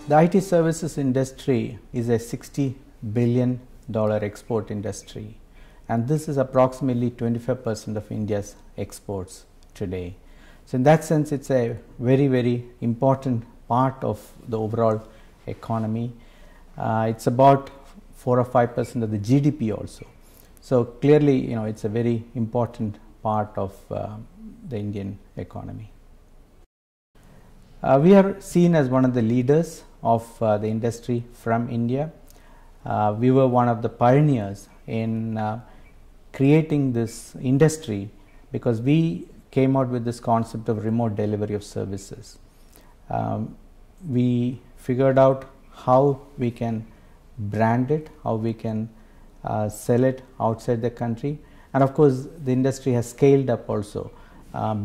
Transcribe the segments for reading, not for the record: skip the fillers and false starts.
The IT services industry is a $60 billion export industry, and this is approximately 25% of India's exports today. So in that sense, it's a very, very important part of the overall economy. It's about 4 or 5% of the GDP also. So clearly, it's a very important part of the Indian economy. We are seen as one of the leaders of the industry from India. We were one of the pioneers in creating this industry because we came out with this concept of remote delivery of services. We figured out how we can brand it, how we can sell it outside the country, and of course the industry has scaled up also.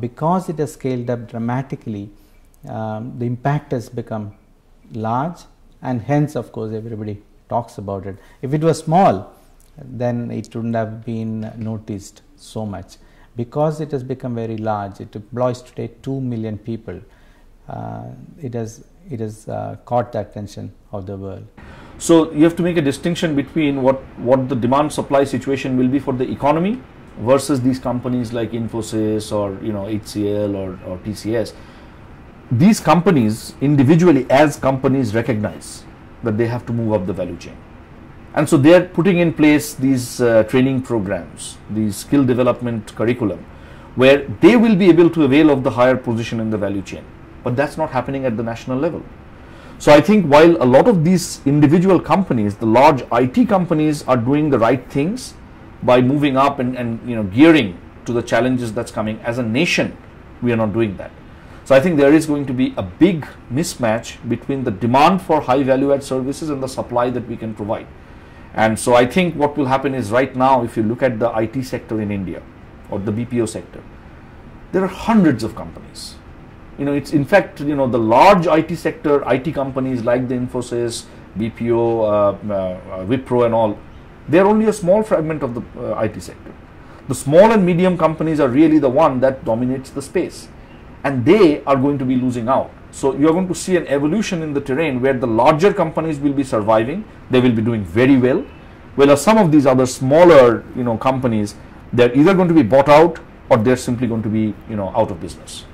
Because it has scaled up dramatically, the impact has become large, and hence of course everybody talks about it. If it was small, then it wouldn't have been noticed so much. Because it has become very large, it employs today 2 million people. It has caught the attention of the world. So you have to make a distinction between what the demand supply situation will be for the economy versus these companies like Infosys or HCL or TCS. These companies individually as companies recognize that they have to move up the value chain, and so they are putting in place these training programs, these skill development curriculum, where they will be able to avail of the higher position in the value chain. But that's not happening at the national level. So I think while a lot of these individual companies, the large IT companies, are doing the right things by moving up and gearing to the challenges that's coming, as a nation we are not doing that. So I think there is going to be a big mismatch between the demand for high value add services and the supply that we can provide. And so I think what will happen is, right now if you look at the IT sector in India or the BPO sector, there are hundreds of companies. It's in fact, the large IT sector, IT companies like the Infosys, BPO, Wipro and all, they're only a small fragment of the IT sector. The small and medium companies are really the one that dominates the space, and they are going to be losing out. So you're going to see an evolution in the terrain where the larger companies will be surviving, they will be doing very well, whereas some of these other smaller companies, they're either going to be bought out or they're simply going to be out of business.